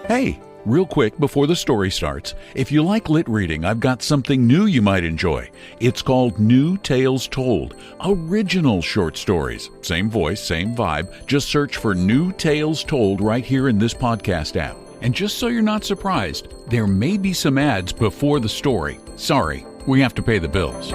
Hey, real quick before the story starts, if you like lit reading, I've got something new you might enjoy. It's called New Tales Told, original short stories. Same voice, same vibe. Just search for New Tales Told right here in this podcast app. And just so you're not surprised, there may be some ads before the story. Sorry, we have to pay the bills.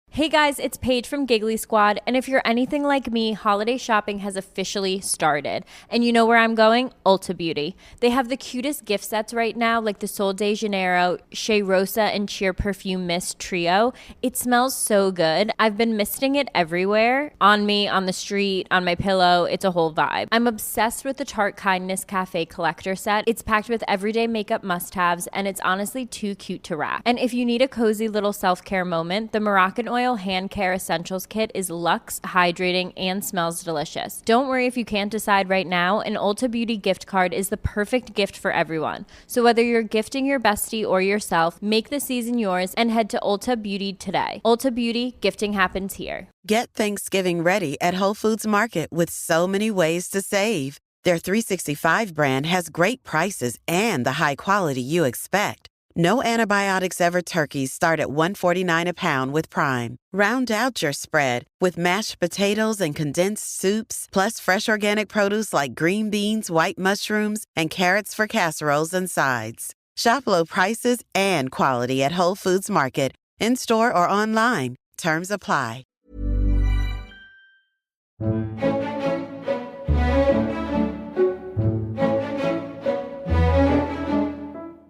Hey guys, it's Paige from Giggly Squad, and if you're anything like me, holiday shopping has officially started. And you know where I'm going? Ulta Beauty. They have the cutest gift sets right now, like the Sol de Janeiro, Shea Rosa, and Cheer Perfume Mist Trio. It smells so good. I've been misting it everywhere. On me, on the street, on my pillow. It's a whole vibe. I'm obsessed with the Tarte Kindness Cafe Collector Set. It's packed with everyday makeup must-haves, and it's honestly too cute to wrap. And if you need a cozy little self-care moment, the Moroccan Oil Hand Care Essentials Kit is luxe, hydrating, and smells delicious. Don't worry if you can't decide right now. An Ulta Beauty gift card is the perfect gift for everyone. So whether you're gifting your bestie or yourself, make the season yours and head to Ulta Beauty today. Ulta Beauty, gifting happens here. Get Thanksgiving ready at Whole Foods Market with so many ways to save. Their 365 brand has great prices and the high quality you expect. No antibiotics ever turkeys start at $1.49 a pound with Prime. Round out your spread with mashed potatoes and condensed soups, plus fresh organic produce like green beans, white mushrooms, and carrots for casseroles and sides. Shop low prices and quality at Whole Foods Market, in-store or online. Terms apply.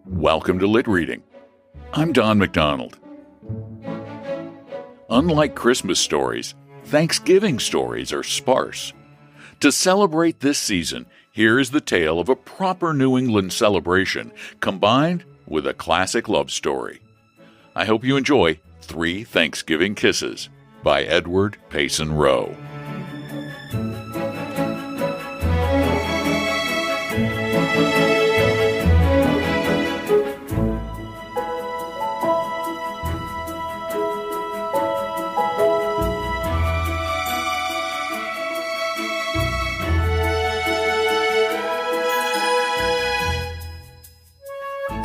Welcome to Lit Reading. I'm Don McDonald. Unlike Christmas stories, Thanksgiving stories are sparse. To celebrate this season, here is the tale of a proper New England celebration combined with a classic love story. I hope you enjoy 3 Thanksgiving Kisses by Edward Payson Roe.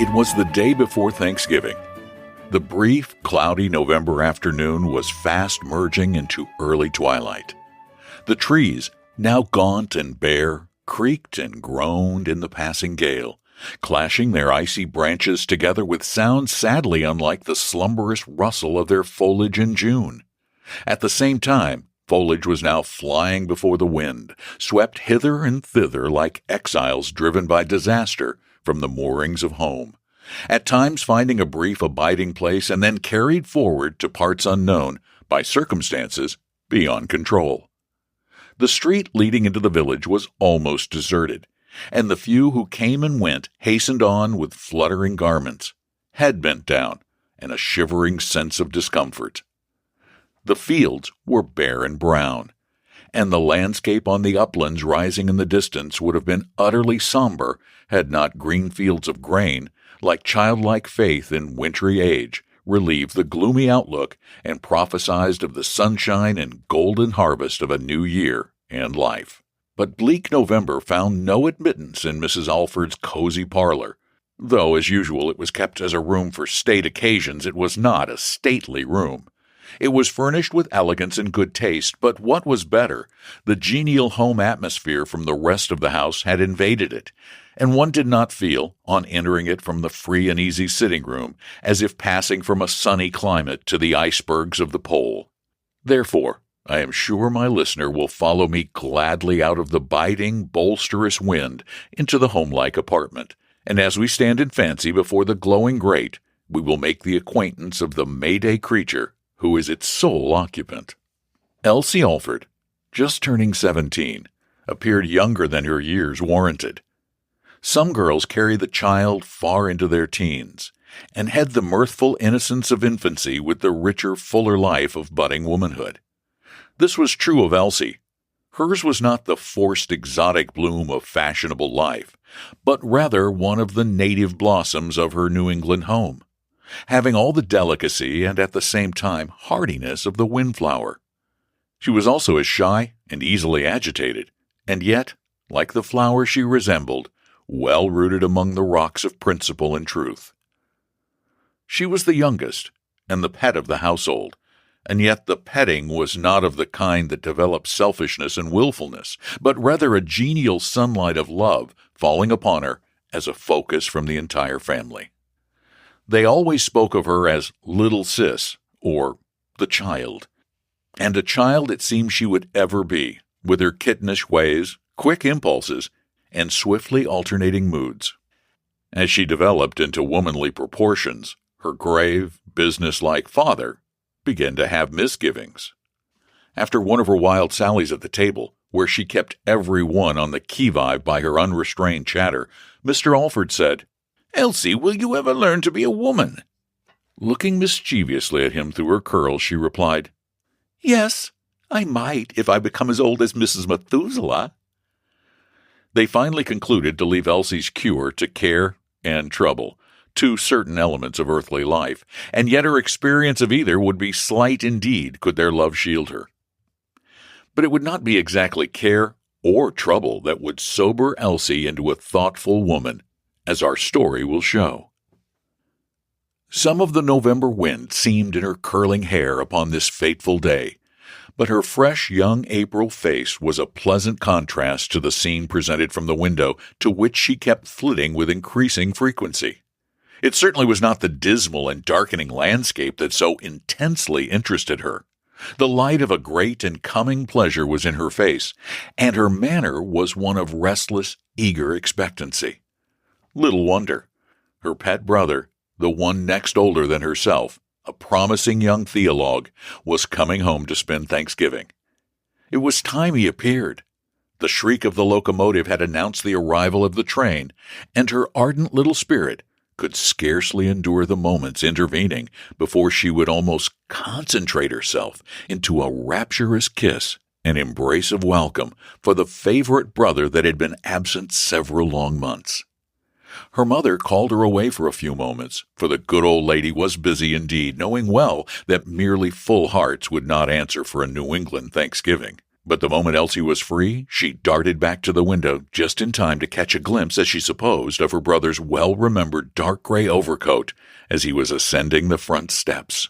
It was the day before Thanksgiving. The brief, cloudy November afternoon was fast merging into early twilight. The trees, now gaunt and bare, creaked and groaned in the passing gale, clashing their icy branches together with sounds sadly unlike the slumberous rustle of their foliage in June. At the same time, foliage was now flying before the wind, swept hither and thither like exiles driven by disaster from the moorings of home, at times finding a brief abiding place and then carried forward to parts unknown by circumstances beyond control. The street leading into the village was almost deserted, and the few who came and went hastened on with fluttering garments, head bent down, and a shivering sense of discomfort. The fields were bare and brown, and the landscape on the uplands rising in the distance would have been utterly somber had not green fields of grain, like childlike faith in wintry age, relieved the gloomy outlook and prophesied of the sunshine and golden harvest of a new year and life. But bleak November found no admittance in Mrs. Alford's cozy parlor. Though, as usual, it was kept as a room for state occasions, it was not a stately room. It was furnished with elegance and good taste, but what was better, the genial home atmosphere from the rest of the house had invaded it, and one did not feel, on entering it from the free and easy sitting room, as if passing from a sunny climate to the icebergs of the pole. Therefore, I am sure my listener will follow me gladly out of the biting, bolsterous wind into the homelike apartment, and as we stand in fancy before the glowing grate, we will make the acquaintance of the Mayday creature who is its sole occupant. Elsie Alford, just turning 17, appeared younger than her years warranted. Some girls carry the child far into their teens, and head the mirthful innocence of infancy with the richer, fuller life of budding womanhood. This was true of Elsie. Hers was not the forced exotic bloom of fashionable life, but rather one of the native blossoms of her New England home, having all the delicacy and at the same time hardiness of the windflower. She was also as shy and easily agitated, and yet, like the flower she resembled, well rooted among the rocks of principle and truth. She was the youngest and the pet of the household, and yet the petting was not of the kind that develops selfishness and willfulness, but rather a genial sunlight of love falling upon her as a focus from the entire family. They always spoke of her as Little Sis, or the child, and a child it seemed she would ever be, with her kittenish ways, quick impulses, and swiftly alternating moods. As she developed into womanly proportions, her grave, businesslike father began to have misgivings. After one of her wild sallies at the table, where she kept every one on the qui-vive by her unrestrained chatter, Mr. Alford said, "Elsie, will you ever learn to be a woman?" Looking mischievously at him through her curls, she replied, "Yes, I might if I become as old as Mrs. Methuselah." They finally concluded to leave Elsie's cure to care and trouble, two certain elements of earthly life, and yet her experience of either would be slight indeed could their love shield her. But it would not be exactly care or trouble that would sober Elsie into a thoughtful woman, as our story will show. Some of the November wind seemed in her curling hair upon this fateful day, but her fresh young April face was a pleasant contrast to the scene presented from the window to which she kept flitting with increasing frequency. It certainly was not the dismal and darkening landscape that so intensely interested her. The light of a great and coming pleasure was in her face, and her manner was one of restless, eager expectancy. Little wonder. Her pet brother, the one next older than herself, a promising young theologue, was coming home to spend Thanksgiving. It was time he appeared. The shriek of the locomotive had announced the arrival of the train, and her ardent little spirit could scarcely endure the moments intervening before she would almost concentrate herself into a rapturous kiss and embrace of welcome for the favorite brother that had been absent several long months. Her mother called her away for a few moments, for the good old lady was busy indeed, knowing well that merely full hearts would not answer for a New England Thanksgiving. But the moment Elsie was free, she darted back to the window just in time to catch a glimpse, as she supposed, of her brother's well-remembered dark gray overcoat as he was ascending the front steps.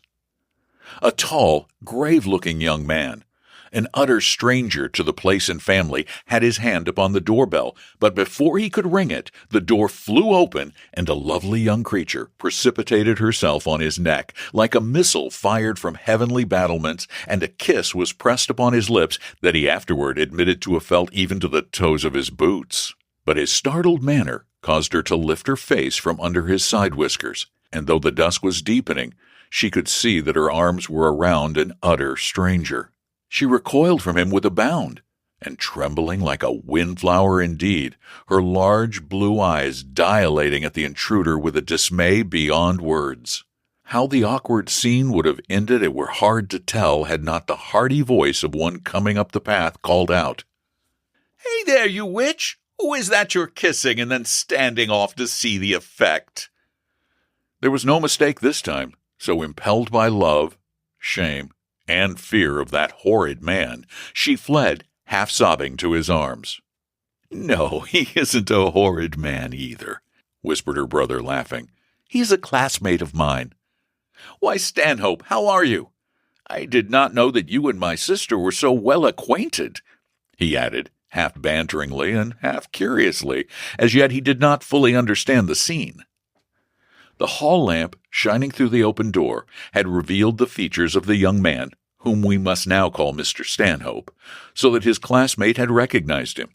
A tall, grave-looking young man, an utter stranger to the place and family, had his hand upon the doorbell, but before he could ring it, the door flew open, and a lovely young creature precipitated herself on his neck like a missile fired from heavenly battlements, and a kiss was pressed upon his lips that he afterward admitted to have felt even to the toes of his boots. But his startled manner caused her to lift her face from under his side whiskers, and though the dusk was deepening, she could see that her arms were around an utter stranger. She recoiled from him with a bound, and trembling like a windflower indeed, her large blue eyes dilating at the intruder with a dismay beyond words. How the awkward scene would have ended it were hard to tell had not the hearty voice of one coming up the path called out, "Hey there, you witch! Who is that you're kissing and then standing off to see the effect?" There was no mistake this time, so impelled by love, shame, and fear of that horrid man, she fled, half-sobbing, to his arms. "No, he isn't a horrid man either," whispered her brother, laughing. "He's a classmate of mine. Why, Stanhope, how are you? I did not know that you and my sister were so well acquainted," he added, half banteringly and half curiously, as yet he did not fully understand the scene. The hall lamp, shining through the open door, had revealed the features of the young man, whom we must now call Mr. Stanhope, so that his classmate had recognized him.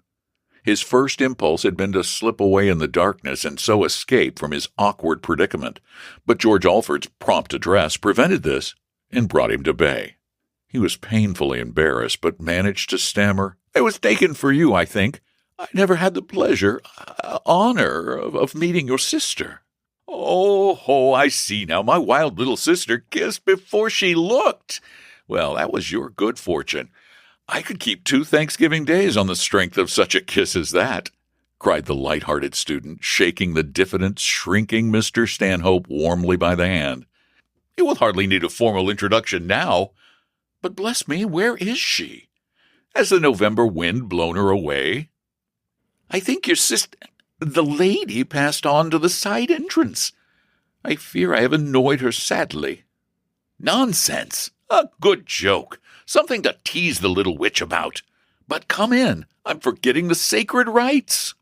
His first impulse had been to slip away in the darkness and so escape from his awkward predicament, but George Alford's prompt address prevented this and brought him to bay. He was painfully embarrassed, but managed to stammer, "I was taken for you, I think. I never had the honor of meeting your sister." Oh, I see now. My wild little sister kissed before she looked. Well, that was your good fortune. I could keep 2 Thanksgiving days on the strength of such a kiss as that," cried the light-hearted student, shaking the diffident, shrinking Mr. Stanhope warmly by the hand. "You will hardly need a formal introduction now. But bless me, where is she? Has the November wind blown her away? I think your the lady passed on to the side entrance. I fear I have annoyed her sadly. Nonsense! A good joke. Something to tease the little witch about. But come in. I'm forgetting the sacred rites.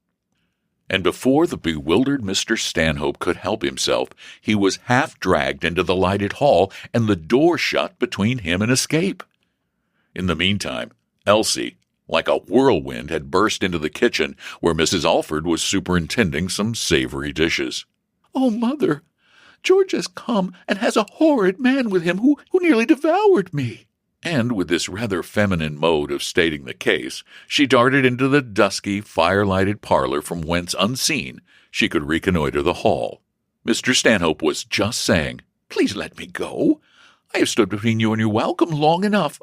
And before the bewildered Mr. Stanhope could help himself, he was half dragged into the lighted hall and the door shut between him and escape. In the meantime, Elsie, like a whirlwind, had burst into the kitchen where Mrs. Alford was superintending some savory dishes. Oh, Mother, George has come and has a horrid man with him who nearly devoured me. And with this rather feminine mode of stating the case, she darted into the dusky, fire-lighted parlor from whence, unseen, she could reconnoiter the hall. Mr. Stanhope was just saying, Please let me go. I have stood between you and your welcome long enough.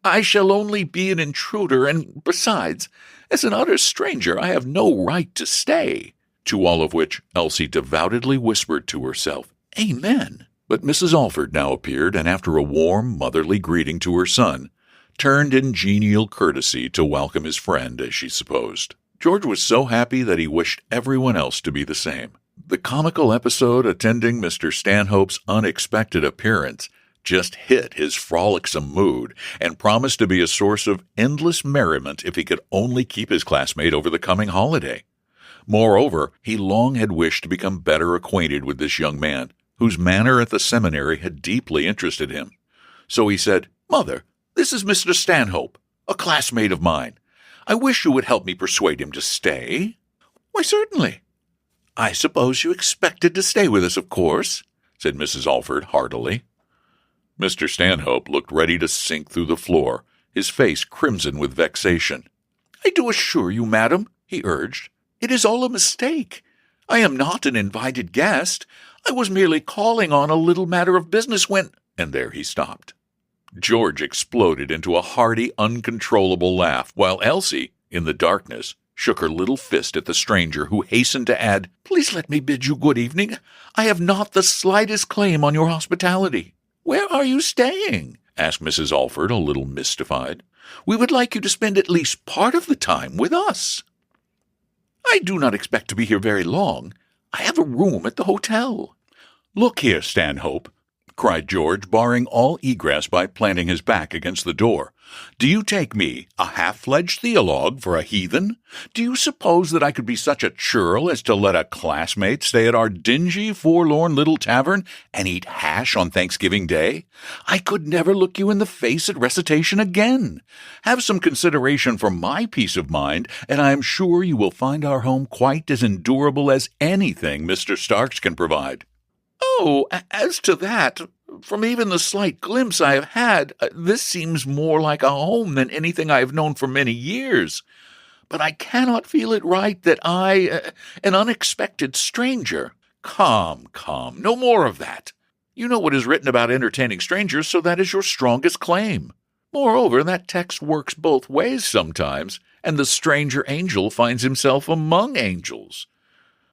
I shall only be an intruder, and besides, as an utter stranger, I have no right to stay. To all of which Elsie devoutly whispered to herself, Amen. But Mrs. Alford now appeared, and after a warm, motherly greeting to her son, turned in genial courtesy to welcome his friend, as she supposed. George was so happy that he wished everyone else to be the same. The comical episode attending Mr. Stanhope's unexpected appearance just hit his frolicsome mood and promised to be a source of endless merriment if he could only keep his classmate over the coming holiday. Moreover, he long had wished to become better acquainted with this young man, whose manner at the seminary had deeply interested him. So he said, Mother, this is Mr. Stanhope, a classmate of mine. I wish you would help me persuade him to stay. Why, certainly. I suppose you expected to stay with us, of course, said Mrs. Alford heartily. Mr. Stanhope looked ready to sink through the floor, his face crimson with vexation. I do assure you, madam, he urged, it is all a mistake. I am not an invited guest. I was merely calling on a little matter of business when— And there he stopped. George exploded into a hearty, uncontrollable laugh, while Elsie, in the darkness, shook her little fist at the stranger, who hastened to add, Please let me bid you good evening. I have not the slightest claim on your hospitality. Where are you staying? Asked Mrs. Alford, a little mystified. We would like you to spend at least part of the time with us. I do not expect to be here very long. I have a room at the hotel. Look here, Stanhope, cried George, barring all egress by planting his back against the door. Do you take me, a half-fledged theologue, for a heathen? Do you suppose that I could be such a churl as to let a classmate stay at our dingy, forlorn little tavern and eat hash on Thanksgiving Day? I could never look you in the face at recitation again. Have some consideration for my peace of mind, and I am sure you will find our home quite as endurable as anything Mr. Starks can provide. Oh, as to that, from even the slight glimpse I have had, this seems more like a home than anything I have known for many years. But I cannot feel it right that I, an unexpected stranger— Come, no more of that. You know what is written about entertaining strangers, so that is your strongest claim. Moreover, that text works both ways sometimes, and the stranger angel finds himself among angels.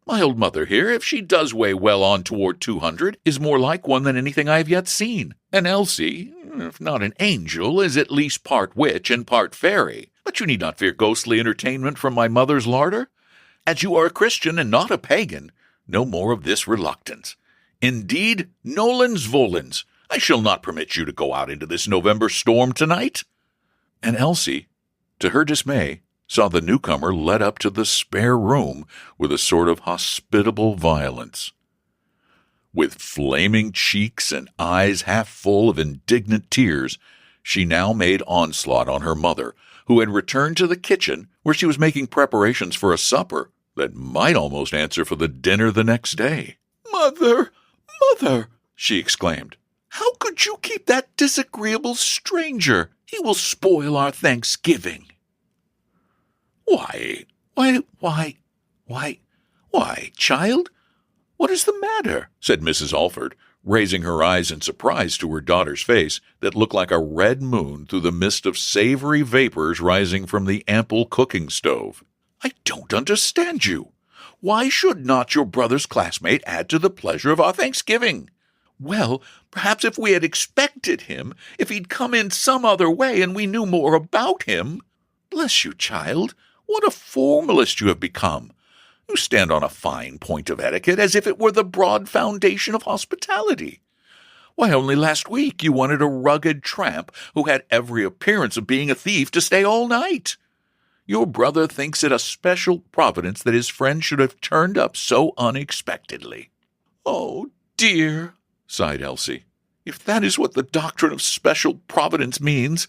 My old mother here, if she does weigh well on toward 200, is more like one than anything I have yet seen. And Elsie, if not an angel, is at least part witch and part fairy. But you need not fear ghostly entertainment from my mother's larder. As you are a Christian and not a pagan, no more of this reluctance. Indeed, nolens volens, I shall not permit you to go out into this November storm tonight. And Elsie, to her dismay, saw the newcomer led up to the spare room with a sort of hospitable violence. With flaming cheeks and eyes half full of indignant tears, she now made onslaught on her mother, who had returned to the kitchen, where she was making preparations for a supper that might almost answer for the dinner the next day. Mother, she exclaimed, how could you keep that disagreeable stranger? He will spoil our Thanksgiving. Why, child, what is the matter? Said Mrs. Alford, raising her eyes in surprise to her daughter's face that looked like a red moon through the mist of savory vapors rising from the ample cooking stove. I don't understand you. Why should not your brother's classmate add to the pleasure of our Thanksgiving? Well, perhaps if we had expected him, if he'd come in some other way and we knew more about him. Bless you, child, what a formalist you have become. You stand on a fine point of etiquette as if it were the broad foundation of hospitality. Why, only last week you wanted a rugged tramp who had every appearance of being a thief to stay all night. Your brother thinks it a special providence that his friend should have turned up so unexpectedly. Oh, dear, sighed Elsie. If that is what the doctrine of special providence means,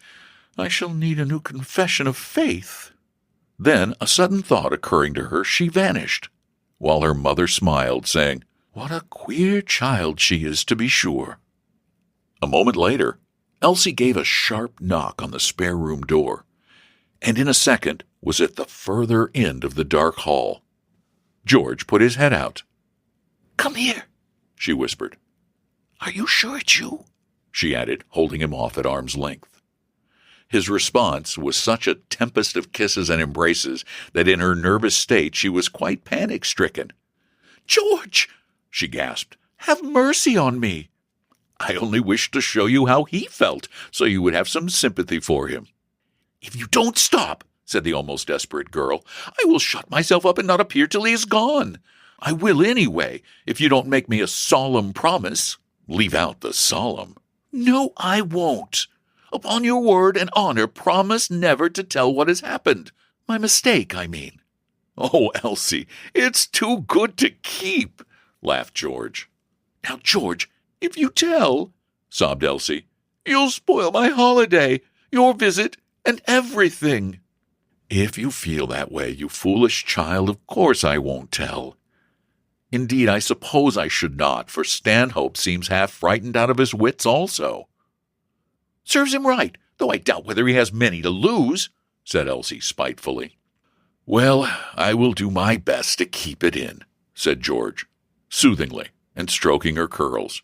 I shall need a new confession of faith. Then, a sudden thought occurring to her, she vanished, while her mother smiled, saying, What a queer child she is, to be sure. A moment later, Elsie gave a sharp knock on the spare room door, and in a second was at the further end of the dark hall. George put his head out. Come here, she whispered. Are you sure it's you? She added, holding him off at arm's length. His response was such a tempest of kisses and embraces that in her nervous state she was quite panic-stricken. George, she gasped, have mercy on me. I only wished to show you how he felt, so you would have some sympathy for him. If you don't stop, said the almost desperate girl, I will shut myself up and not appear till he is gone. I will anyway, if you don't make me a solemn promise. Leave out the solemn. No, I won't. Upon your word and honor, promise never to tell what has happened. My mistake, I mean. Oh, Elsie, it's too good to keep, laughed George. Now, George, if you tell, sobbed Elsie, you'll spoil my holiday, your visit, and everything. If you feel that way, you foolish child, of course I won't tell. Indeed, I suppose I should not, for Stanhope seems half frightened out of his wits also. Serves him right, though I doubt whether he has many to lose, said Elsie spitefully. Well, I will do my best to keep it in, said George, soothingly, and stroking her curls.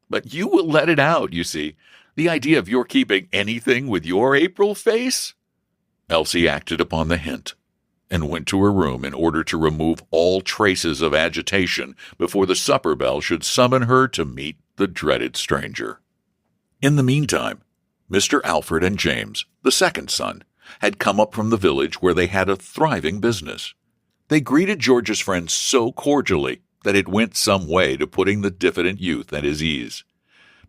But you will let it out, you see. The idea of your keeping anything with your April face? Elsie acted upon the hint, and went to her room in order to remove all traces of agitation before the supper bell should summon her to meet the dreaded stranger. In the meantime, Mr. Alfred and James, the second son, had come up from the village where they had a thriving business. They greeted George's friend so cordially that it went some way to putting the diffident youth at his ease.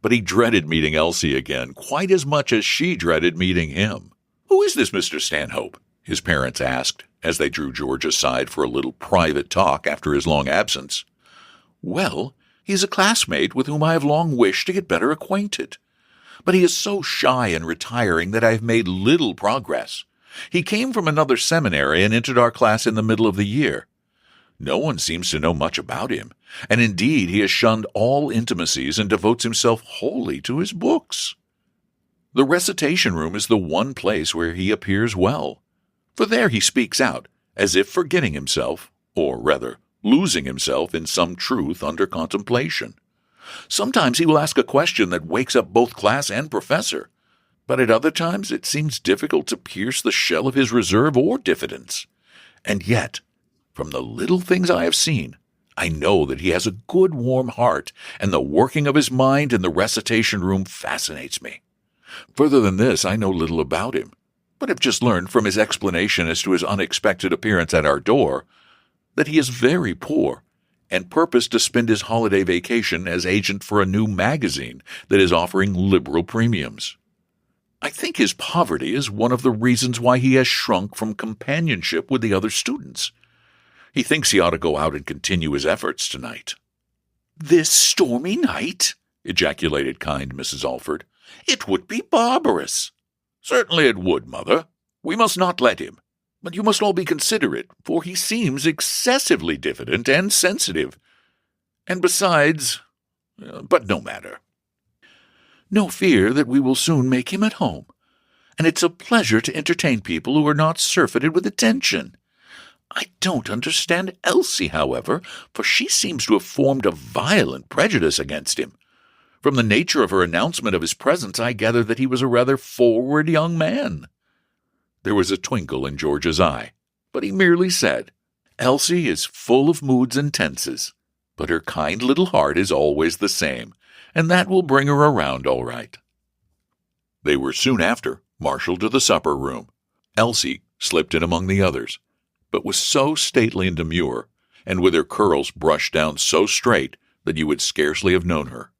But he dreaded meeting Elsie again quite as much as she dreaded meeting him. Who is this Mr. Stanhope? His parents asked, as they drew George aside for a little private talk after his long absence. Well, he is a classmate with whom I have long wished to get better acquainted. But he is so shy and retiring that I have made little progress. He came from another seminary and entered our class in the middle of the year. No one seems to know much about him, and indeed he has shunned all intimacies and devotes himself wholly to his books. The recitation room is the one place where he appears well, for there he speaks out, as if forgetting himself, or rather, losing himself in some truth under contemplation. Sometimes he will ask a question that wakes up both class and professor, but at other times it seems difficult to pierce the shell of his reserve or diffidence. And yet, from the little things I have seen, I know that he has a good, warm heart, and the working of his mind in the recitation room fascinates me. Further than this, I know little about him, but have just learned from his explanation as to his unexpected appearance at our door that he is very poor, and purposed to spend his holiday vacation as agent for a new magazine that is offering liberal premiums. I think his poverty is one of the reasons why he has shrunk from companionship with the other students. He thinks he ought to go out and continue his efforts tonight. This stormy night? Ejaculated kind Mrs. Alford. It would be barbarous. Certainly it would, Mother. We must not let him. But you must all be considerate, for he seems excessively diffident and sensitive. And besides, but no matter. No fear that we will soon make him at home, and it's a pleasure to entertain people who are not surfeited with attention. I don't understand Elsie, however, for she seems to have formed a violent prejudice against him. From the nature of her announcement of his presence, I gather that he was a rather forward young man. There was a twinkle in George's eye, but he merely said, Elsie is full of moods and tenses, but her kind little heart is always the same, and that will bring her around all right." They were soon after marshaled to the supper room. Elsie slipped in among the others, but was so stately and demure, and with her curls brushed down so straight that you would scarcely have known her.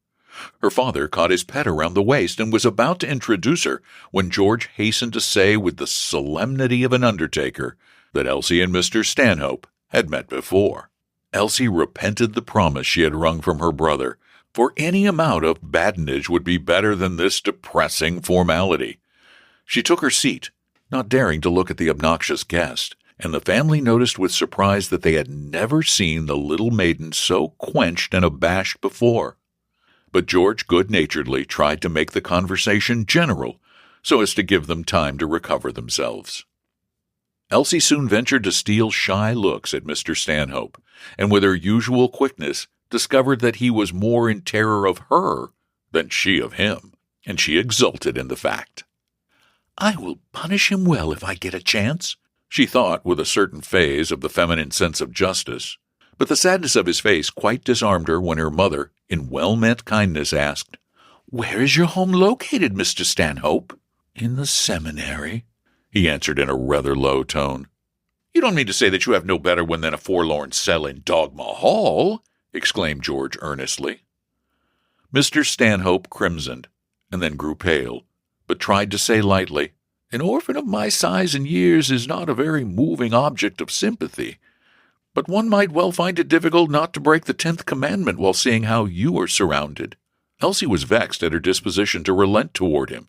Her father caught his pet around the waist and was about to introduce her when George hastened to say with the solemnity of an undertaker that Elsie and Mr. Stanhope had met before. Elsie repented the promise she had wrung from her brother, for any amount of badinage would be better than this depressing formality. She took her seat, not daring to look at the obnoxious guest, and the family noticed with surprise that they had never seen the little maiden so quenched and abashed before. But George good-naturedly tried to make the conversation general, so as to give them time to recover themselves. Elsie soon ventured to steal shy looks at Mr. Stanhope, and with her usual quickness discovered that he was more in terror of her than she of him, and she exulted in the fact. "I will punish him well if I get a chance," she thought with a certain phase of the feminine sense of justice. But the sadness of his face quite disarmed her when her mother, in well-meant kindness, asked, "Where is your home located, Mr. Stanhope?" "In the seminary," he answered in a rather low tone. "You don't mean to say that you have no better one than a forlorn cell in Dogma Hall?" exclaimed George earnestly. Mr. Stanhope crimsoned, and then grew pale, but tried to say lightly, "An orphan of my size and years is not a very moving object of sympathy. But one might well find it difficult not to break the 10th commandment while seeing how you are surrounded." Elsie was vexed at her disposition to relent toward him.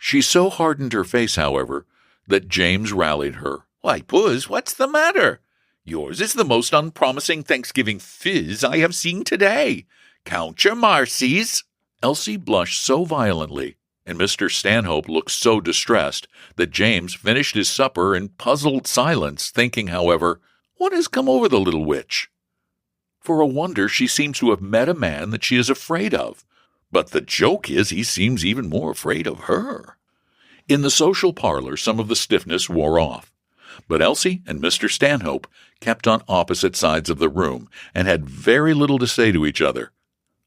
She so hardened her face, however, that James rallied her. "Why, Puss, what's the matter? Yours is the most unpromising Thanksgiving phiz I have seen today. Count your marcies." Elsie blushed so violently, and Mr. Stanhope looked so distressed, that James finished his supper in puzzled silence, thinking, however, "What has come over the little witch? For a wonder, she seems to have met a man that she is afraid of, but the joke is he seems even more afraid of her." In the social parlor, some of the stiffness wore off, but Elsie and Mr. Stanhope kept on opposite sides of the room and had very little to say to each other.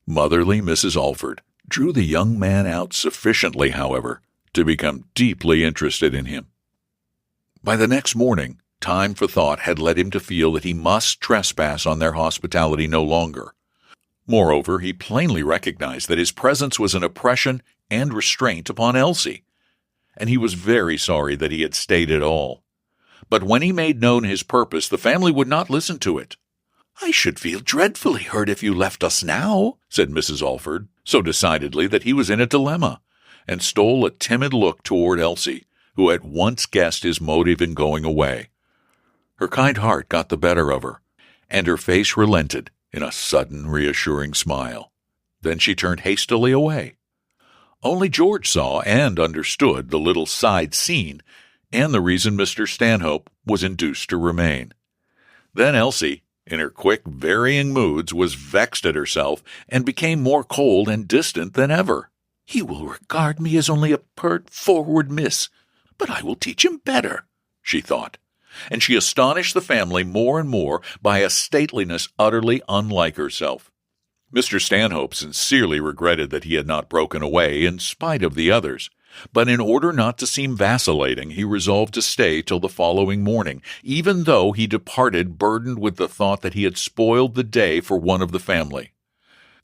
Motherly Mrs. Alford drew the young man out sufficiently, however, to become deeply interested in him. By the next morning, time for thought had led him to feel that he must trespass on their hospitality no longer. Moreover, he plainly recognized that his presence was an oppression and restraint upon Elsie, and he was very sorry that he had stayed at all. But when he made known his purpose, the family would not listen to it. "I should feel dreadfully hurt if you left us now," said Mrs. Alford, so decidedly that he was in a dilemma, and stole a timid look toward Elsie, who at once guessed his motive in going away. Her kind heart got the better of her, and her face relented in a sudden reassuring smile. Then she turned hastily away. Only George saw and understood the little side scene, and the reason Mr. Stanhope was induced to remain. Then Elsie, in her quick, varying moods, was vexed at herself, and became more cold and distant than ever. "He will regard me as only a pert, forward miss, but I will teach him better," she thought. And she astonished the family more and more by a stateliness utterly unlike herself. Mr. Stanhope sincerely regretted that he had not broken away in spite of the others, but in order not to seem vacillating, he resolved to stay till the following morning, even though he departed burdened with the thought that he had spoiled the day for one of the family.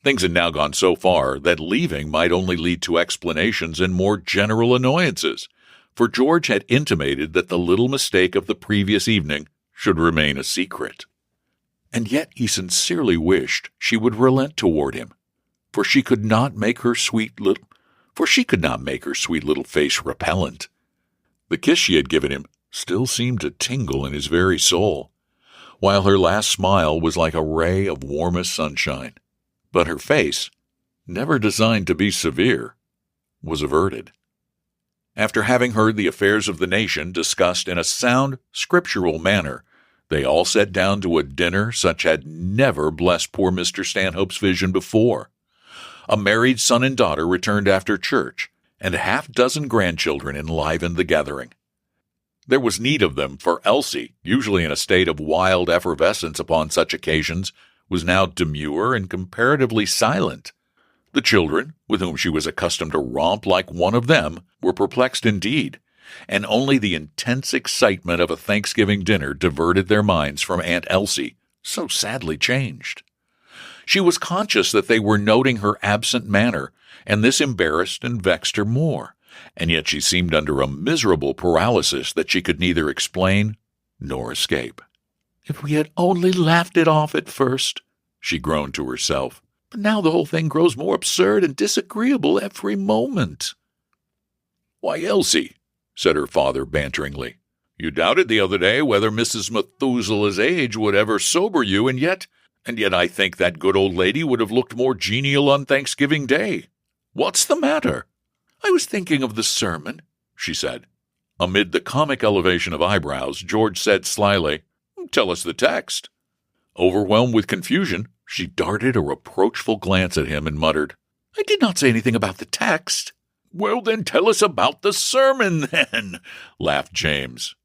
Things had now gone so far that leaving might only lead to explanations and more general annoyances, for George had intimated that the little mistake of the previous evening should remain a secret. And yet he sincerely wished she would relent toward him, for she could not make her sweet little face repellent. The kiss she had given him still seemed to tingle in his very soul, while her last smile was like a ray of warmest sunshine. But her face, never designed to be severe, was averted. After having heard the affairs of the nation discussed in a sound, scriptural manner, they all sat down to a dinner such had never blessed poor Mr. Stanhope's vision before. A married son and daughter returned after church, and a half-dozen grandchildren enlivened the gathering. There was need of them, for Elsie, usually in a state of wild effervescence upon such occasions, was now demure and comparatively silent. The children, with whom she was accustomed to romp like one of them, were perplexed indeed, and only the intense excitement of a Thanksgiving dinner diverted their minds from Aunt Elsie, so sadly changed. She was conscious that they were noting her absent manner, and this embarrassed and vexed her more, and yet she seemed under a miserable paralysis that she could neither explain nor escape. "If we had only laughed it off at first," she groaned to herself, "but now the whole thing grows more absurd and disagreeable every moment." "Why, Elsie," said her father banteringly, "you doubted the other day whether Mrs. Methuselah's age would ever sober you, and yet I think that good old lady would have looked more genial on Thanksgiving Day. What's the matter?" "I was thinking of the sermon," she said. Amid the comic elevation of eyebrows, George said slyly, "Tell us the text." Overwhelmed with confusion, she darted a reproachful glance at him and muttered, "I did not say anything about the text." "Well, then tell us about the sermon, then," laughed James.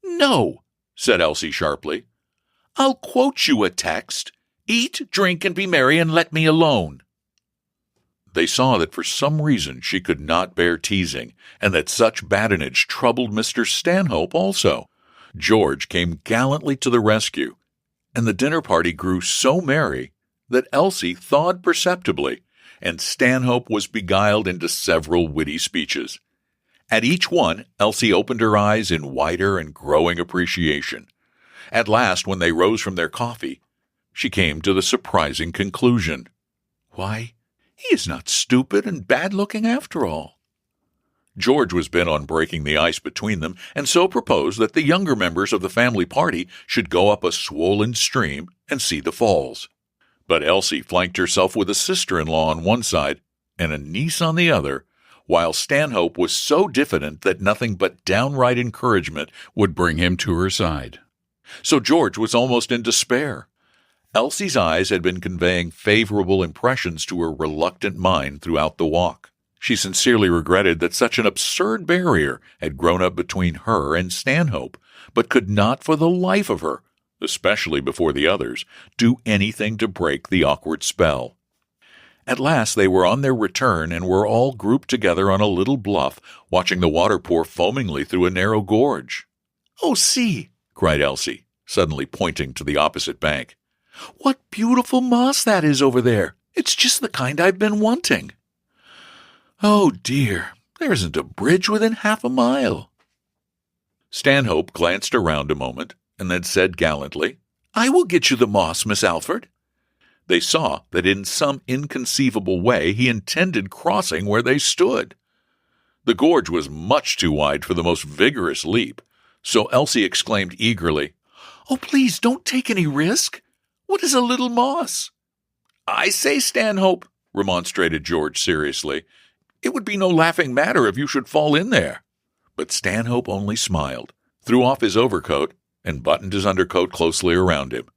"No," said Elsie sharply. "I'll quote you a text. Eat, drink, and be merry, and let me alone." They saw that for some reason she could not bear teasing, and that such badinage troubled Mr. Stanhope also. George came gallantly to the rescue, and the dinner party grew so merry that Elsie thawed perceptibly, and Stanhope was beguiled into several witty speeches. At each one, Elsie opened her eyes in wider and growing appreciation. At last, when they rose from their coffee, she came to the surprising conclusion. "Why, he is not stupid and bad-looking after all." George was bent on breaking the ice between them, and so proposed that the younger members of the family party should go up a swollen stream and see the falls. But Elsie flanked herself with a sister-in-law on one side and a niece on the other, while Stanhope was so diffident that nothing but downright encouragement would bring him to her side. So George was almost in despair. Elsie's eyes had been conveying favorable impressions to her reluctant mind throughout the walk. She sincerely regretted that such an absurd barrier had grown up between her and Stanhope, but could not for the life of her, especially before the others, do anything to break the awkward spell. At last they were on their return and were all grouped together on a little bluff, watching the water pour foamingly through a narrow gorge. "Oh, see!" cried Elsie, suddenly pointing to the opposite bank. "What beautiful moss that is over there! It's just the kind I've been wanting." "Oh, dear, there isn't a bridge within half a mile." Stanhope glanced around a moment, and then said gallantly, "I will get you the moss, Miss Alford." They saw that in some inconceivable way he intended crossing where they stood. The gorge was much too wide for the most vigorous leap, so Elsie exclaimed eagerly, "Oh, please don't take any risk. What is a little moss?" "I say, Stanhope," remonstrated George seriously, "it would be no laughing matter if you should fall in there." But Stanhope only smiled, threw off his overcoat, and buttoned his undercoat closely around him.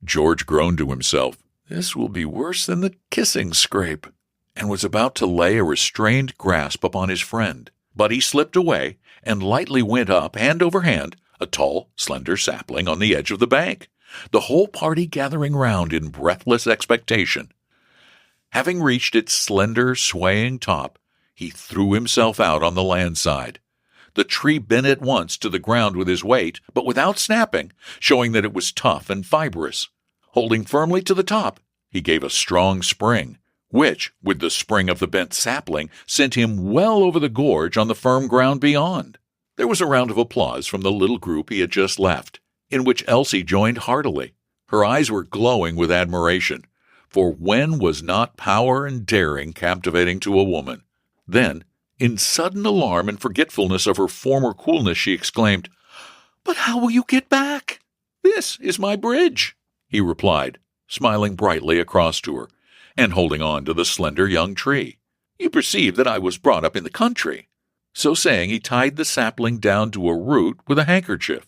George groaned to himself, "This will be worse than the kissing scrape," and was about to lay a restrained grasp upon his friend. But he slipped away and lightly went up, hand over hand, a tall, slender sapling on the edge of the bank, the whole party gathering round in breathless expectation. Having reached its slender, swaying top, he threw himself out on the land side. The tree bent at once to the ground with his weight, but without snapping, showing that it was tough and fibrous. Holding firmly to the top, he gave a strong spring, which, with the spring of the bent sapling, sent him well over the gorge on the firm ground beyond. There was a round of applause from the little group he had just left, in which Elsie joined heartily. Her eyes were glowing with admiration, for when was not power and daring captivating to a woman? Then, in sudden alarm and forgetfulness of her former coolness, she exclaimed, "But how will you get back?" "This is my bridge," he replied, smiling brightly across to her, and holding on to the slender young tree. "You perceive that I was brought up in the country." So saying, he tied the sapling down to a root with a handkerchief,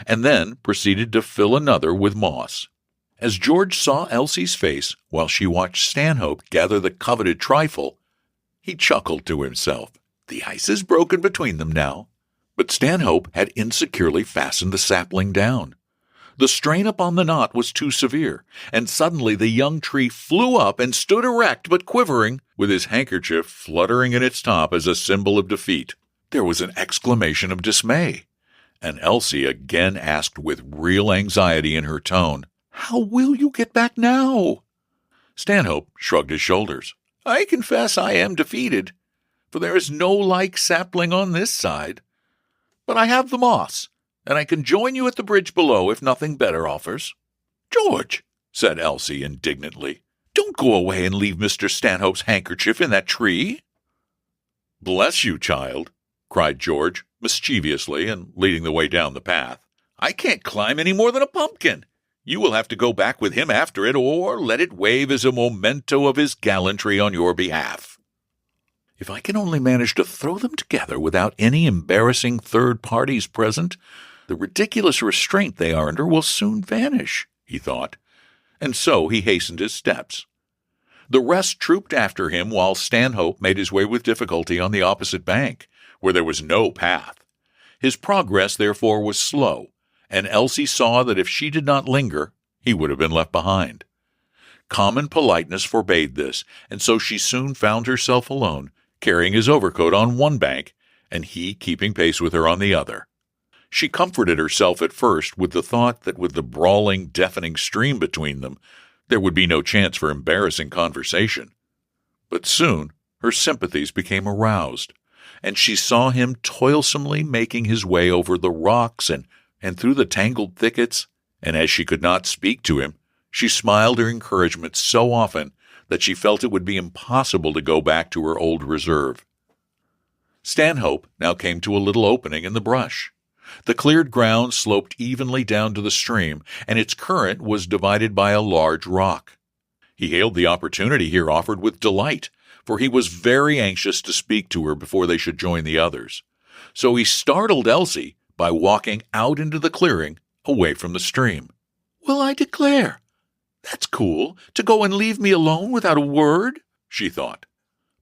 and then proceeded to fill another with moss. As George saw Elsie's face while she watched Stanhope gather the coveted trifle, he chuckled to himself. The ice is broken between them now. But Stanhope had insecurely fastened the sapling down. The strain upon the knot was too severe, and suddenly the young tree flew up and stood erect but quivering, with his handkerchief fluttering in its top as a symbol of defeat. There was an exclamation of dismay, and Elsie again asked with real anxiety in her tone, "How will you get back now?" Stanhope shrugged his shoulders. "I confess I am defeated, for there is no like sapling on this side. But I have the moss, and I can join you at the bridge below if nothing better offers." "George," said Elsie indignantly, "don't go away and leave Mr. Stanhope's handkerchief in that tree." "Bless you, child," cried George, mischievously and leading the way down the path. "I can't climb any more than a pumpkin. You will have to go back with him after it, or let it wave as a memento of his gallantry on your behalf." "If I can only manage to throw them together without any embarrassing third parties present, the ridiculous restraint they are under will soon vanish," he thought, and so he hastened his steps. The rest trooped after him while Stanhope made his way with difficulty on the opposite bank, where there was no path. His progress, therefore, was slow, and Elsie saw that if she did not linger, he would have been left behind. Common politeness forbade this, and so she soon found herself alone, carrying his overcoat on one bank, and he keeping pace with her on the other. She comforted herself at first with the thought that with the brawling, deafening stream between them, there would be no chance for embarrassing conversation. But soon her sympathies became aroused, and she saw him toilsomely making his way over the rocks and through the tangled thickets, and as she could not speak to him, she smiled her encouragement so often that she felt it would be impossible to go back to her old reserve. Stanhope now came to a little opening in the brush. The cleared ground sloped evenly down to the stream, and its current was divided by a large rock. He hailed the opportunity here offered with delight, for he was very anxious to speak to her before they should join the others. So he startled Elsie by walking out into the clearing, away from the stream. "Well, I declare, that's cool, to go and leave me alone without a word," she thought.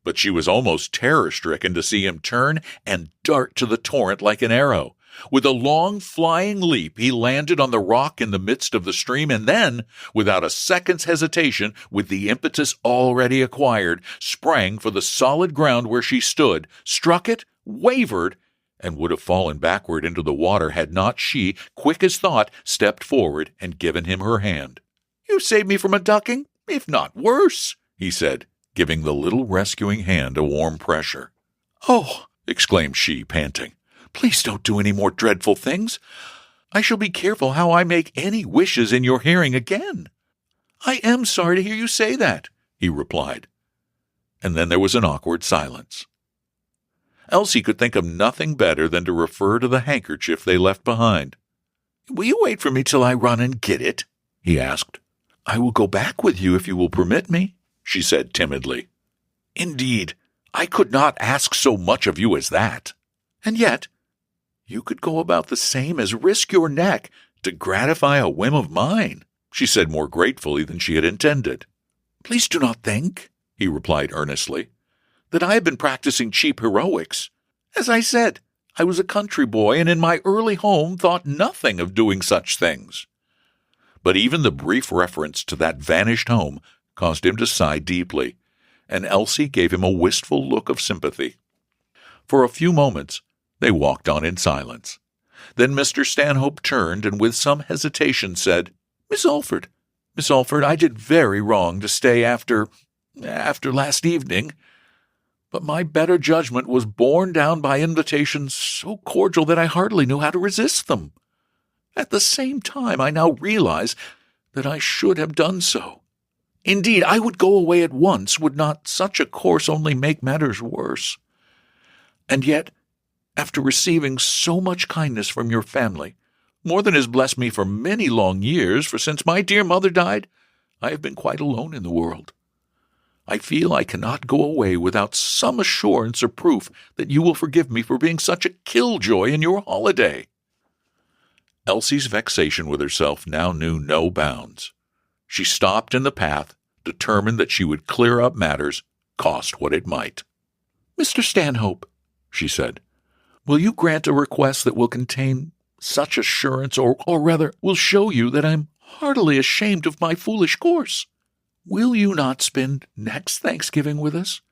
But she was almost terror-stricken to see him turn and dart to the torrent like an arrow. With a long flying leap, he landed on the rock in the midst of the stream, and then, without a second's hesitation, with the impetus already acquired, sprang for the solid ground where she stood, struck it, wavered, and would have fallen backward into the water had not she, quick as thought, stepped forward and given him her hand. "You saved me from a ducking, if not worse," he said, giving the little rescuing hand a warm pressure. "Oh," exclaimed she, panting, "please don't do any more dreadful things. I shall be careful how I make any wishes in your hearing again." "I am sorry to hear you say that," he replied. And then there was an awkward silence. Elsie could think of nothing better than to refer to the handkerchief they left behind. "Will you wait for me till I run and get it?" he asked. "I will go back with you if you will permit me," she said timidly. "Indeed, I could not ask so much of you as that. And yet, you could go about the same as risk your neck to gratify a whim of mine," she said more gratefully than she had intended. "Please do not think," he replied earnestly, "that I have been practicing cheap heroics. As I said, I was a country boy, and in my early home thought nothing of doing such things." But even the brief reference to that vanished home caused him to sigh deeply, and Elsie gave him a wistful look of sympathy. For a few moments they walked on in silence. Then Mr. Stanhope turned and with some hesitation said, Miss Alford, I did very wrong to stay after last evening. But my better judgment was borne down by invitations so cordial that I hardly knew how to resist them. At the same time, I now realize that I should have done so. Indeed, I would go away at once, would not such a course only make matters worse. And yet, after receiving so much kindness from your family, more than has blessed me for many long years, for since my dear mother died, I have been quite alone in the world. I feel I cannot go away without some assurance or proof that you will forgive me for being such a killjoy in your holiday." Elsie's vexation with herself now knew no bounds. She stopped in the path, determined that she would clear up matters, cost what it might. "Mr. Stanhope," she said, "will you grant a request that will contain Such assurance, or rather, will show you that I'm heartily ashamed of my foolish course. Will you not spend next Thanksgiving with us,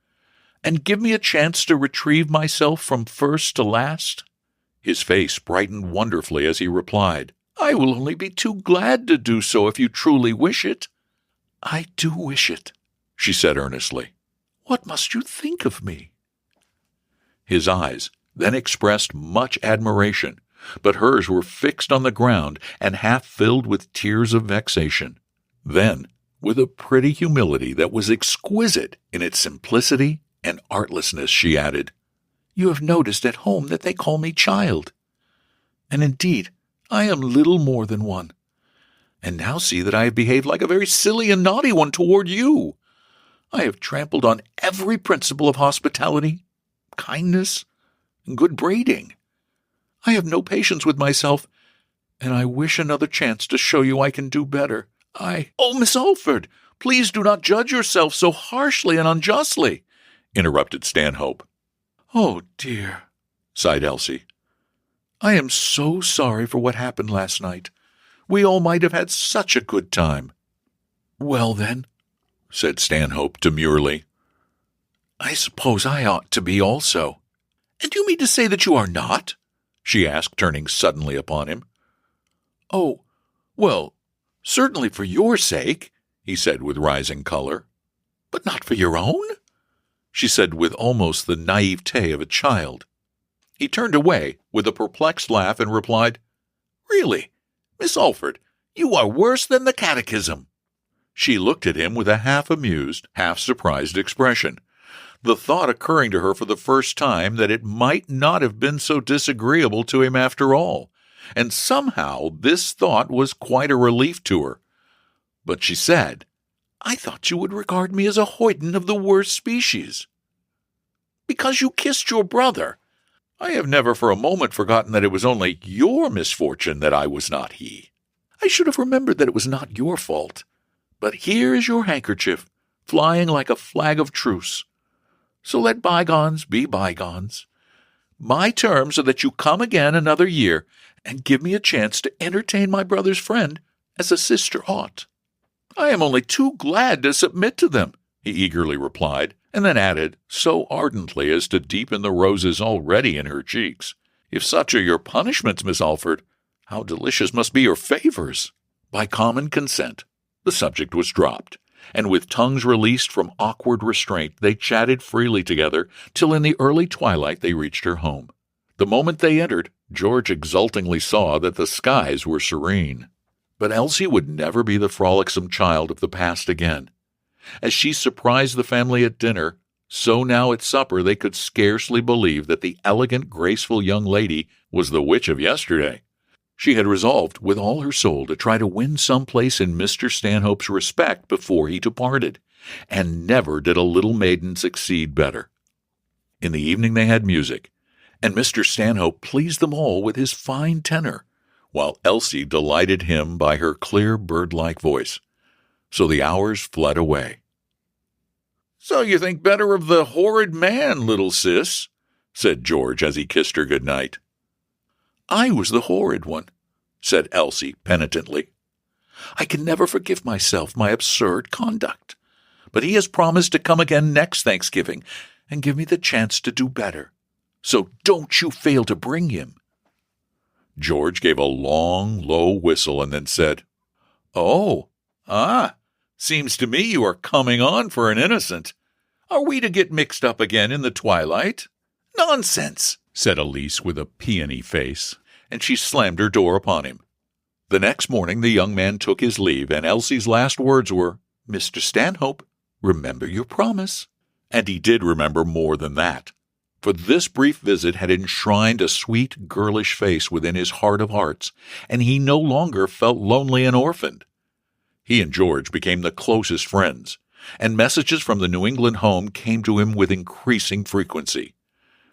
and give me a chance to retrieve myself from first to last?" His face brightened wonderfully as he replied, "I will only be too glad to do so if you truly wish it." "I do wish it," she said earnestly. "What must you think of me?" His eyes then expressed much admiration, but hers were fixed on the ground and half filled with tears of vexation. Then, with a pretty humility that was exquisite in its simplicity and artlessness, she added, "You have noticed at home that they call me child. And indeed, I am little more than one. And now see that I have behaved like a very silly and naughty one toward you. I have trampled on every principle of hospitality, kindness, and good breeding. I have no patience with myself, and I wish another chance to show you I can do better. Oh, Miss Alford, please do not judge yourself so harshly and unjustly," interrupted Stanhope. "Oh, dear," sighed Elsie. "I am so sorry for what happened last night. We all might have had such a good time." "Well, then," said Stanhope demurely, "I suppose I ought to be also." "And you mean to say that you are not?" she asked, turning suddenly upon him. "Oh, well, certainly for your sake," he said with rising color. "But not for your own?" she said with almost the naivete of a child. He turned away with a perplexed laugh and replied, "Really, Miss Alford, you are worse than the catechism." She looked at him with a half-amused, half-surprised expression, the thought occurring to her for the first time that it might not have been so disagreeable to him after all, and somehow this thought was quite a relief to her. But she said, "I thought you would regard me as a hoyden of the worst species." "Because you kissed your brother. I have never for a moment forgotten that it was only your misfortune that I was not he. I should have remembered that it was not your fault. But here is your handkerchief, flying like a flag of truce. So let bygones be bygones. My terms are that you come again another year and give me a chance to entertain my brother's friend as a sister ought." "I am only too glad to submit to them," he eagerly replied, and then added, so ardently as to deepen the roses already in her cheeks, "If such are your punishments, Miss Alford, how delicious must be your favors." By common consent, the subject was dropped, and with tongues released from awkward restraint, they chatted freely together till in the early twilight they reached her home. The moment they entered, George exultingly saw that the skies were serene. But Elsie would never be the frolicsome child of the past again. As she surprised the family at dinner, so now at supper they could scarcely believe that the elegant, graceful young lady was the witch of yesterday. She had resolved with all her soul to try to win some place in Mr. Stanhope's respect before he departed, and never did a little maiden succeed better. In the evening they had music, and Mr. Stanhope pleased them all with his fine tenor, while Elsie delighted him by her clear bird-like voice. So the hours fled away. "So you think better of the horrid man, little sis," said George as he kissed her good night. "I was the horrid one," said Elsie penitently. "I can never forgive myself my absurd conduct. But he has promised to come again next Thanksgiving and give me the chance to do better. So don't you fail to bring him." George gave a long, low whistle and then said, Seems to me you are coming on for an innocent. Are we to get mixed up again in the twilight?" "Nonsense," said Elise with a peony face, and she slammed her door upon him. The next morning the young man took his leave, and Elsie's last words were, "Mr. Stanhope, remember your promise." And he did remember more than that, for this brief visit had enshrined a sweet, girlish face within his heart of hearts, and he no longer felt lonely and orphaned. He and George became the closest friends, and messages from the New England home came to him with increasing frequency,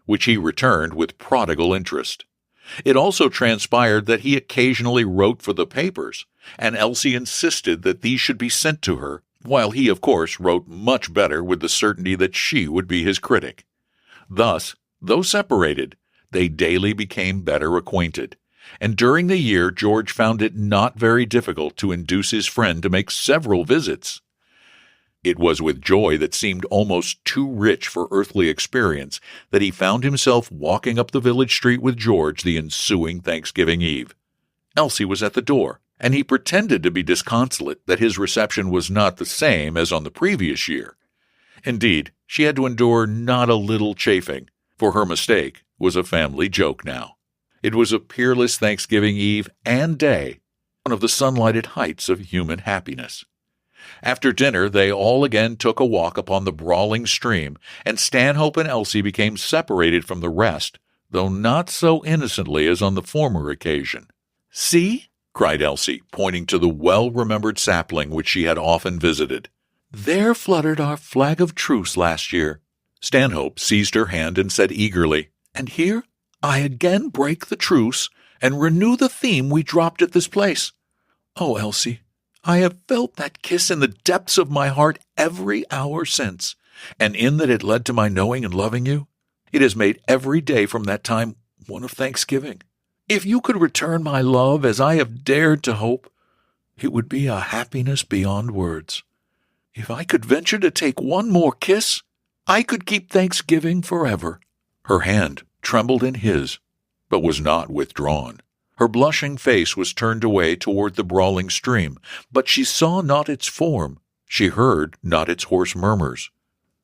which he returned with prodigal interest. It also transpired that he occasionally wrote for the papers, and Elsie insisted that these should be sent to her, while he, of course, wrote much better with the certainty that she would be his critic. Thus, though separated, they daily became better acquainted, and during the year George found it not very difficult to induce his friend to make several visits. It was with joy that seemed almost too rich for earthly experience that he found himself walking up the village street with George the ensuing Thanksgiving Eve. Elsie was at the door, and he pretended to be disconsolate that his reception was not the same as on the previous year. Indeed, she had to endure not a little chafing, for her mistake was a family joke now. It was a peerless Thanksgiving Eve and day, one of the sunlighted heights of human happiness. After dinner, they all again took a walk upon the brawling stream, and Stanhope and Elsie became separated from the rest, though not so innocently as on the former occasion. "See," cried Elsie, pointing to the well-remembered sapling which she had often visited. "There fluttered our flag of truce last year." Stanhope seized her hand and said eagerly, "And here I again break the truce and renew the theme we dropped at this place. Oh, Elsie, I have felt that kiss in the depths of my heart every hour since, and in that it led to my knowing and loving you. It has made every day from that time one of thanksgiving. If you could return my love as I have dared to hope, it would be a happiness beyond words. If I could venture to take one more kiss, I could keep Thanksgiving forever." Her hand trembled in his, but was not withdrawn. Her blushing face was turned away toward the brawling stream, but she saw not its form. She heard not its hoarse murmurs.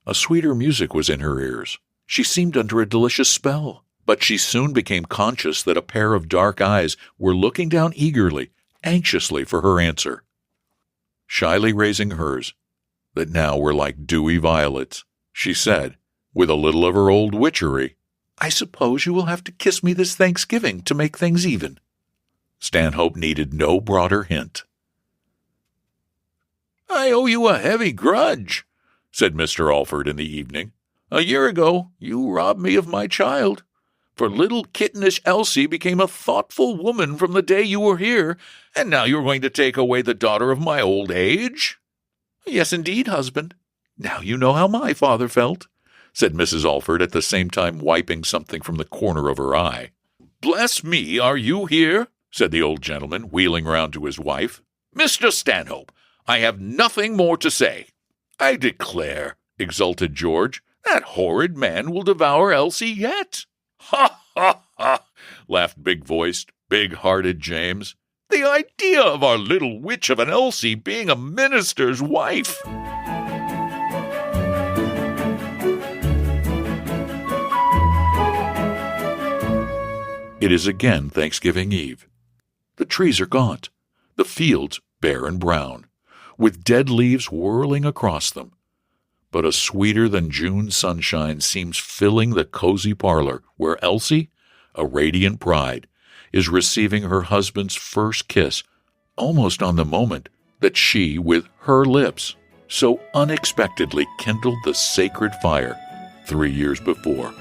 A sweeter music was in her ears. She seemed under a delicious spell, but she soon became conscious that a pair of dark eyes were looking down eagerly, anxiously for her answer. Shyly raising hers, that now were like dewy violets, she said, with a little of her old witchery, "I suppose you will have to kiss me this Thanksgiving to make things even." Stanhope needed no broader hint. "I owe you a heavy grudge," said Mr. Alford in the evening. "A year ago you robbed me of my child, for little kittenish Elsie became a thoughtful woman from the day you were here, and now you're going to take away the daughter of my old age." "Yes, indeed, husband. Now you know how my father felt," said Mrs. Alford, at the same time wiping something from the corner of her eye. "Bless me, are you here?" said the old gentleman, wheeling round to his wife. "Mr. Stanhope, I have nothing more to say." "I declare," exulted George, "that horrid man will devour Elsie yet." "Ha, ha, ha," laughed big-voiced, big-hearted James. "The idea of our little witch of an Elsie being a minister's wife!" It is again Thanksgiving Eve. The trees are gaunt, the fields bare and brown, with dead leaves whirling across them. But a sweeter than June sunshine seems filling the cozy parlor where Elsie, a radiant bride, is receiving her husband's first kiss, almost on the moment that she, with her lips, so unexpectedly kindled the sacred fire 3 years before.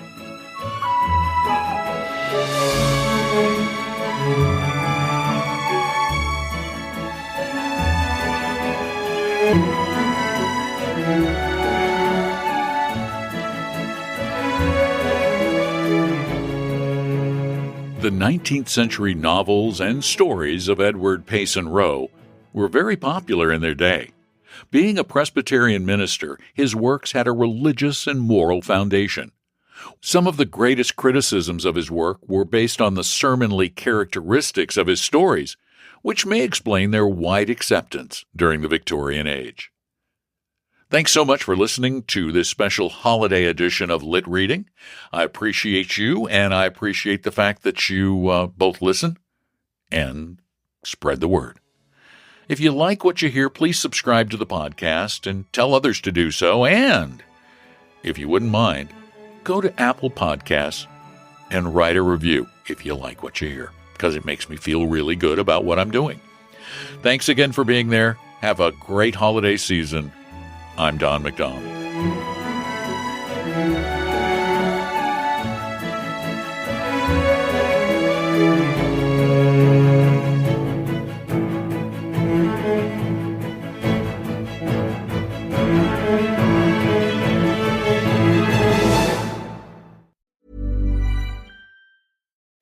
The 19th century novels and stories of Edward Payson Roe were very popular in their day. Being a Presbyterian minister, his works had a religious and moral foundation. Some of the greatest criticisms of his work were based on the sermonly characteristics of his stories, which may explain their wide acceptance during the Victorian age. Thanks so much for listening to this special holiday edition of Lit Reading. I appreciate you, and I appreciate the fact that you both listen and spread the word. If you like what you hear, please subscribe to the podcast and tell others to do so. And if you wouldn't mind, go to Apple Podcasts and write a review if you like what you hear, because it makes me feel really good about what I'm doing. Thanks again for being there. Have a great holiday season. I'm Don McDonald.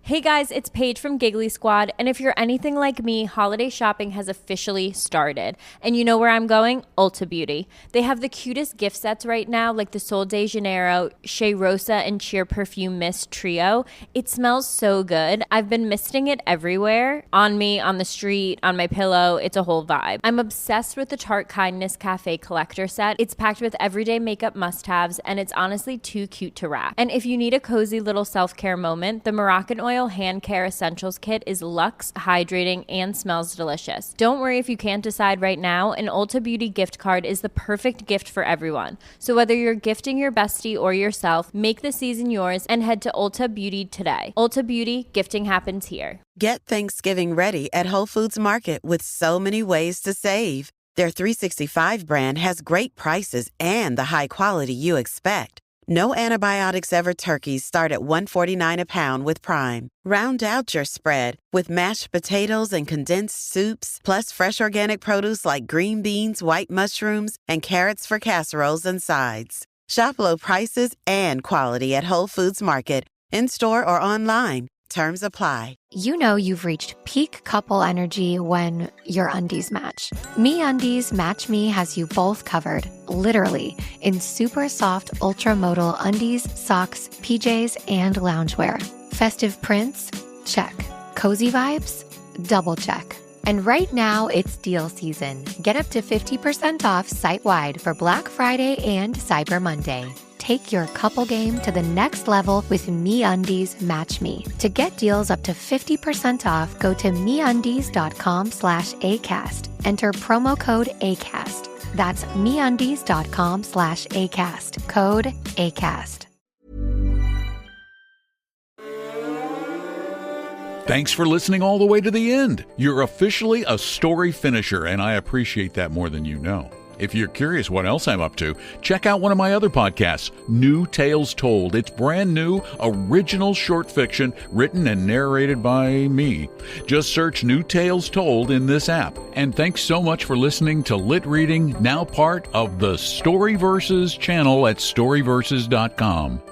Hey guys, it's Paige from Giggly Squad, and if you're anything like me, holiday shopping has officially started. And you know where I'm going? Ulta Beauty. They have the cutest gift sets right now, like the Sol de Janeiro, Shea Rosa, and Cheer Perfume Mist Trio. It smells so good. I've been misting it everywhere, on me, on the street, on my pillow. It's a whole vibe. I'm obsessed with the Tarte Kindness Cafe Collector Set. It's packed with everyday makeup must-haves, and it's honestly too cute to wrap. And if you need a cozy little self-care moment, the Moroccan Oil Hand Care Essentials Kit is luxe, hydrating, and smells delicious. Don't worry if you can't decide right now. An Ulta Beauty gift card is the perfect gift for everyone. So whether you're gifting your bestie or yourself, make the season yours and head to Ulta Beauty today. Ulta Beauty, gifting happens here. Get Thanksgiving ready at Whole Foods Market with so many ways to save. Their 365 brand has great prices and the high quality you expect. No antibiotics ever turkeys start at $1.49 a pound with Prime. Round out your spread with mashed potatoes and condensed soups, plus fresh organic produce like green beans, white mushrooms, and carrots for casseroles and sides. Shop low prices and quality at Whole Foods Market, in-store or online. Terms apply. You know you've reached peak couple energy when your undies match. MeUndies Match Me has you both covered, literally, in super soft ultra-modal undies, socks, PJs, and loungewear. Festive prints? Check. Cozy vibes? Double check. And right now, it's deal season. Get up to 50% off site-wide for Black Friday and Cyber Monday. Take your couple game to the next level with MeUndies Match Me. To get deals up to 50% off, go to MeUndies.com/ACAST. Enter promo code ACAST. That's MeUndies.com/ACAST. Code ACAST. Thanks for listening all the way to the end. You're officially a story finisher, and I appreciate that more than you know. If you're curious what else I'm up to, check out one of my other podcasts, New Tales Told. It's brand new, original short fiction written and narrated by me. Just search New Tales Told in this app. And thanks so much for listening to Lit Reading, now part of the Storyverses channel at storyverses.com.